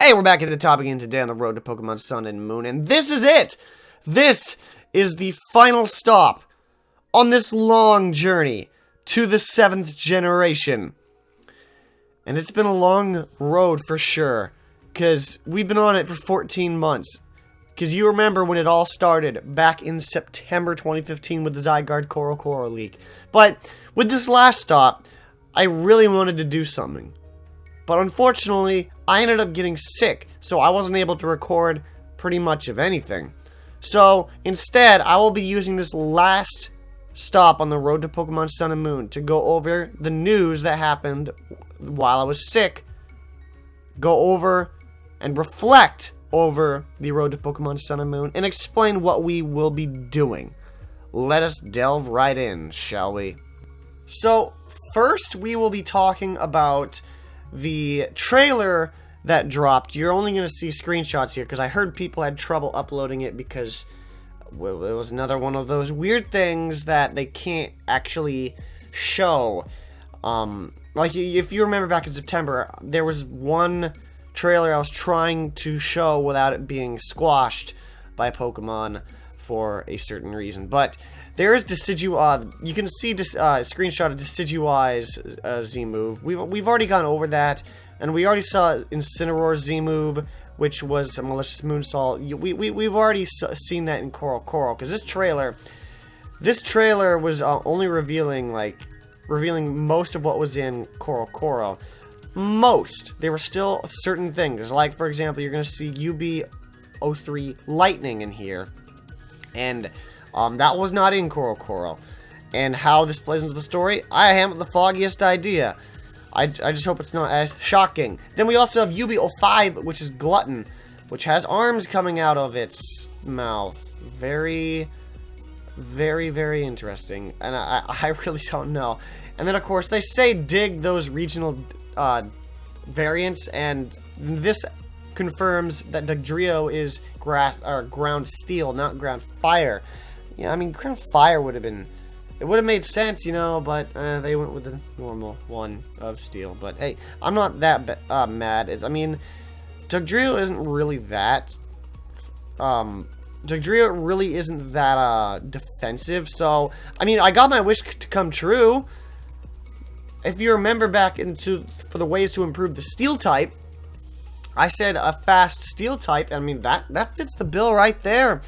Hey, we're back at the top again today on the road to Pokemon Sun and Moon, and this is it! This is the final stop on this long journey to the 7th generation. And it's been a long road for sure, because we've been on it for 14 months. Because you remember when it all started back in September 2015 with the Zygarde Coral leak. But with this last stop, I really wanted to do something. But unfortunately, I ended up getting sick, so I wasn't able to record pretty much of anything. So instead, I will be using this last stop on the road to Pokemon Sun and Moon to go over the news that happened while I was sick, go over and reflect over the road to Pokemon Sun and Moon, and explain what we will be doing. Let us delve right in, shall we? So, first we will be talking about the trailer that dropped. You're only going to see screenshots here because I heard people had trouble uploading it because it was another one of those weird things that they can't actually show. Like, if you remember back in September, there was one trailer I was trying to show without it being squashed by Pokemon for a certain reason. But there is you can see screenshot of Decidueye's Z-move. We've already gone over that, and we already saw Incineroar's Z-move, which was a Malicious Moonsault. We've already seen that in Coral, because this trailer was only revealing most of what was in Coral. Most. There were still certain things, like, for example, you're going to see UB03 Lightning in here, and that was not in Coral. And how this plays into the story, I haven't the foggiest idea. I just hope it's not as shocking. Then we also have UB05, which is Glutton, which has arms coming out of its mouth. Very, very, very interesting. And I really don't know. And then, of course, they say dig those regional variants, and this confirms that Dugtrio is ground steel, not ground fire. Yeah, I mean, ground fire would have made sense, you know, but they went with the normal one of steel. But hey, I'm not that mad. I mean, Dugtrio isn't really that. Dugtrio really isn't that defensive. So, I mean, I got my wish to come true. If you remember back for the ways to improve the steel type, I said a fast steel type. I mean, that fits the bill right there.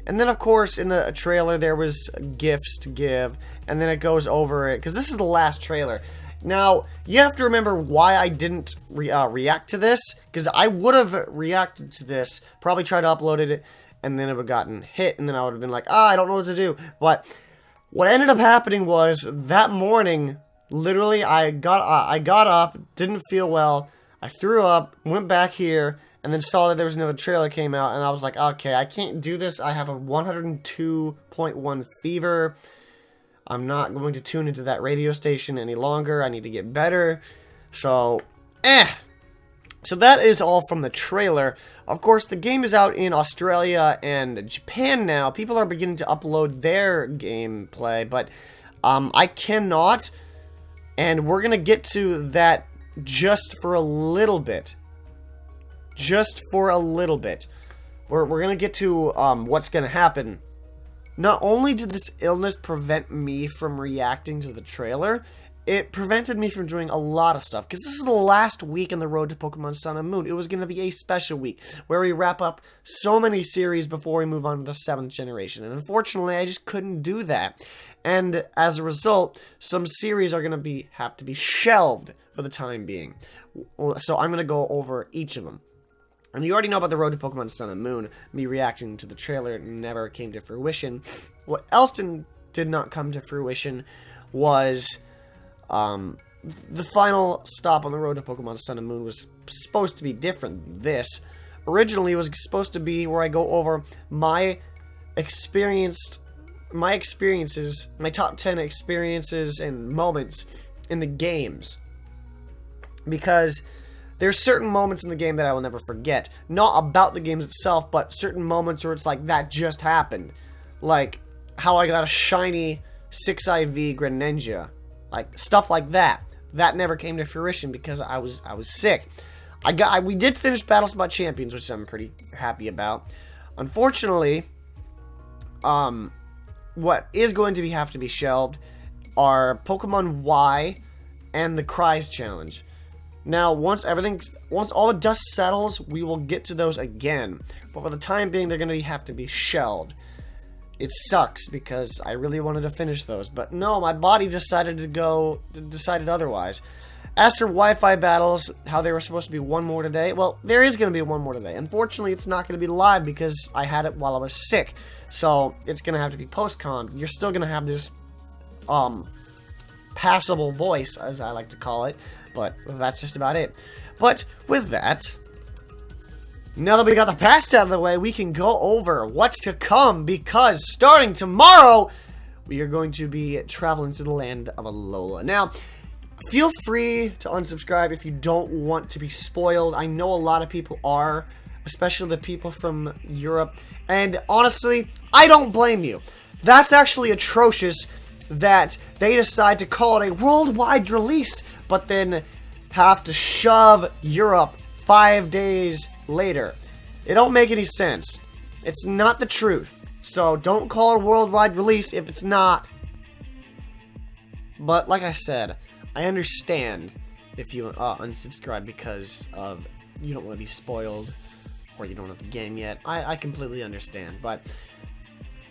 And then, of course, in the trailer, there was gifts to give, and then it goes over it, because this is the last trailer. Now, you have to remember why I didn't react to this, because I would have reacted to this, probably tried to upload it, and then it would have gotten hit, and then I would have been like, I don't know what to do. But what ended up happening was, that morning, literally, I got up, didn't feel well, I threw up, went back here, and then saw that there was another trailer came out, and I was like, okay, I can't do this. I have a 102.1 fever. I'm not going to tune into that radio station any longer. I need to get better. So, So that is all from the trailer. Of course, the game is out in Australia and Japan now. People are beginning to upload their gameplay, but I cannot. And we're going to get to that just for a little bit. We're going to get to what's going to happen. Not only did this illness prevent me from reacting to the trailer, it prevented me from doing a lot of stuff. Because this is the last week in the road to Pokemon Sun and Moon. It was going to be a special week where we wrap up so many series before we move on to the 7th generation. And unfortunately, I just couldn't do that. And as a result, some series are going to have to be shelved for the time being. So I'm going to go over each of them. And you already know about the road to Pokemon Sun and Moon. Me reacting to the trailer never came to fruition. What else did not come to fruition was the final stop on the road to Pokemon Sun and Moon was supposed to be different than this. Originally, it was supposed to be where I go over my experiences, my top 10 experiences and moments in the games. Because there's certain moments in the game that I will never forget. Not about the games itself, but certain moments where it's like, that just happened. Like, how I got a shiny 6IV Greninja. Like, stuff like that. That never came to fruition because I was sick. we did finish Battle Spot Champions, which I'm pretty happy about. Unfortunately, what is going to have to be shelved are Pokemon Y and the Cries Challenge. Now, once all the dust settles, we will get to those again. But for the time being, they're going to have to be shelved. It sucks because I really wanted to finish those, but no, my body decided otherwise. As for Wi-Fi battles, how they were supposed to be one more today, well, there is going to be one more today. Unfortunately, it's not going to be live because I had it while I was sick, so it's going to have to be post-con. You're still going to have this, passable voice, as I like to call it, but that's just about it. But with that, now that we got the past out of the way, we can go over what's to come, because starting tomorrow, we are going to be traveling to the land of Alola. Now, feel free to unsubscribe if you don't want to be spoiled. I know a lot of people are, especially the people from Europe, and honestly, I don't blame you. That's actually atrocious that they decide to call it a worldwide release, but then have to shove Europe 5 days later. It don't make any sense. It's not the truth. So don't call it a worldwide release if it's not. But like I said, I understand if you unsubscribe because of you don't want to be spoiled or you don't have the game yet. I completely understand, but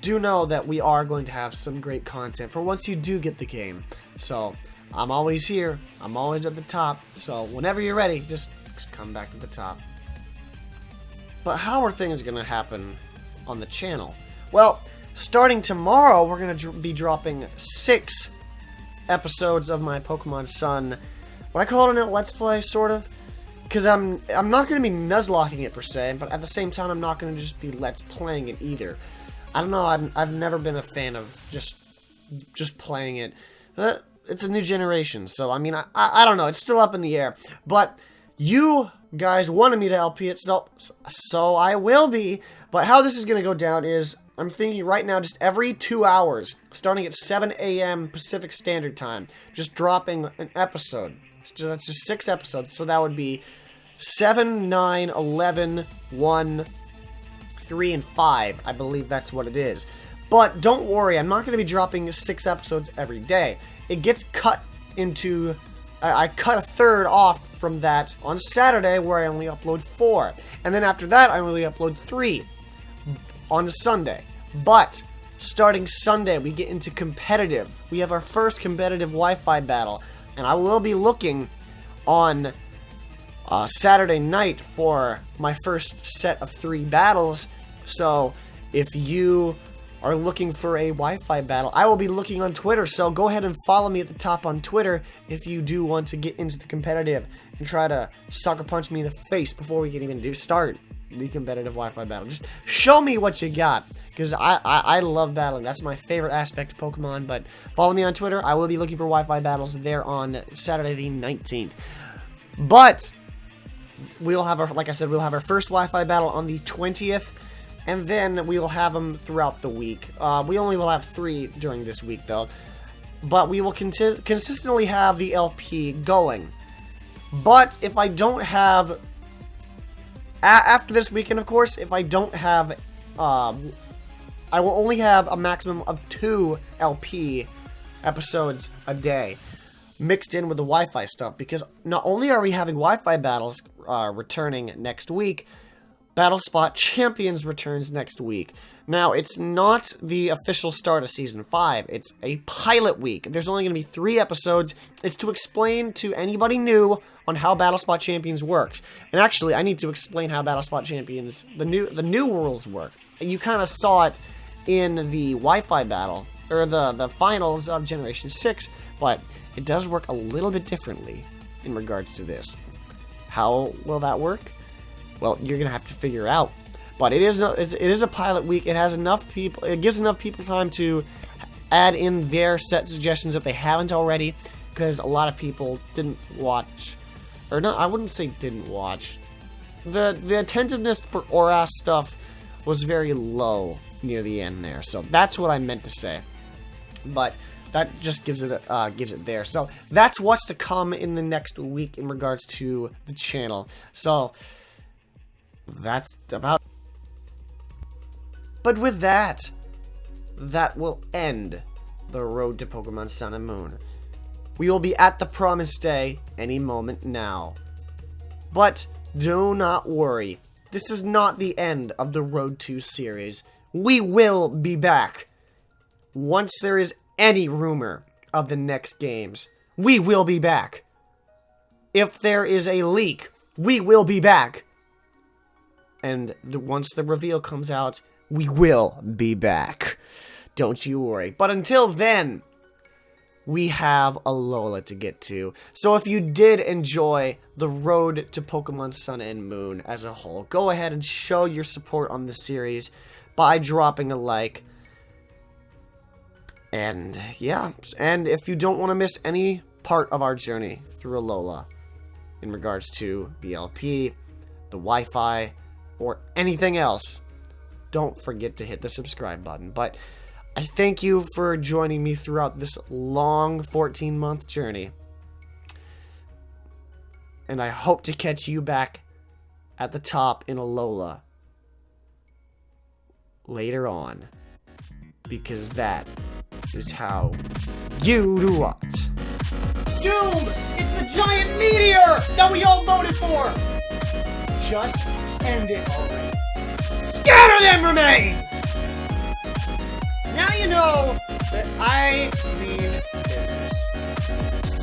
do know that we are going to have some great content for once you do get the game. So I'm always here. I'm always at the top. So whenever you're ready, just come back to the top. But how are things going to happen on the channel? Well, starting tomorrow, we're going to be dropping 6 episodes of my Pokemon Sun. What I call it a Let's Play, sort of. Because I'm not going to be nuzlocking it per se, but at the same time, I'm not going to just be Let's Playing it either. I don't know, I've never been a fan of just playing it. It's a new generation, so I mean, I don't know, it's still up in the air. But you guys wanted me to LP it, so I will be. But how this is going to go down is, I'm thinking right now just every 2 hours, starting at 7 a.m. Pacific Standard Time, just dropping an episode. So that's just 6 episodes, so that would be 7, 9, 11, 1, 3, and 5. I believe that's what it is. But don't worry, I'm not going to be dropping 6 episodes every day. It gets cut into... I cut a third off from that on Saturday, where I only upload 4. And then after that, I only upload 3 on Sunday. But starting Sunday, we get into competitive. We have our first competitive Wi-Fi battle. And I will be looking on Saturday night for my first set of 3 battles. So if you are looking for a Wi-Fi battle, I will be looking on Twitter. So go ahead and follow me at the top on Twitter if you do want to get into the competitive and try to sucker punch me in the face before we can even start the competitive Wi-Fi battle. Just show me what you got, because I love battling. That's my favorite aspect of Pokemon. But follow me on Twitter. I will be looking for Wi-Fi battles there on Saturday the 19th. But we'll have our, like I said, we'll have our first Wi-Fi battle on the 20th, and then we will have them throughout the week. We only will have 3 during this week, though. But we will consistently have the LP going. But if I don't have... after this weekend, of course, if I don't have... I will only have a maximum of 2 LP episodes a day, mixed in with the Wi-Fi stuff, because not only are we having Wi-Fi battles returning next week, Battle Spot Champions returns next week. Now, it's not the official start of Season 5. It's a pilot week. There's only going to be 3 episodes. It's to explain to anybody new on how Battle Spot Champions works. And actually, I need to explain how Battle Spot Champions, the new rules work. You kind of saw it in the Wi-Fi battle, or the finals of Generation 6, but it does work a little bit differently in regards to this. How will that work? Well, you're going to have to figure out. But it is a pilot week. It has enough people. It gives enough people time to add in their set suggestions if they haven't already, because a lot of people didn't watch, or not. I wouldn't say didn't watch. The attentiveness for ORAS stuff was very low near the end there. So that's what I meant to say. But that just gives it there. So that's what's to come in the next week in regards to the channel. So that's about. But with that, that will end the road to Pokemon Sun and Moon. We will be at the promised day any moment now. But do not worry. This is not the end of the Road to series. We will be back. Once there is any rumor of the next games, we will be back. If there is a leak, we will be back. And once the reveal comes out, we will be back. Don't you worry. But until then, we have Alola to get to. So if you did enjoy the road to Pokemon Sun and Moon as a whole, go ahead and show your support on the series by dropping a like. And yeah, and if you don't want to miss any part of our journey through Alola in regards to the LP, the Wi-Fi, or anything else, don't forget to hit the subscribe button. But I thank you for joining me throughout this long 14-month journey. And I hope to catch you back at the top in Alola later on. Because that is how you do what? Doom! It's the giant meteor that we all voted for! Just end it already. Scatter them remains! Now you know that I mean business.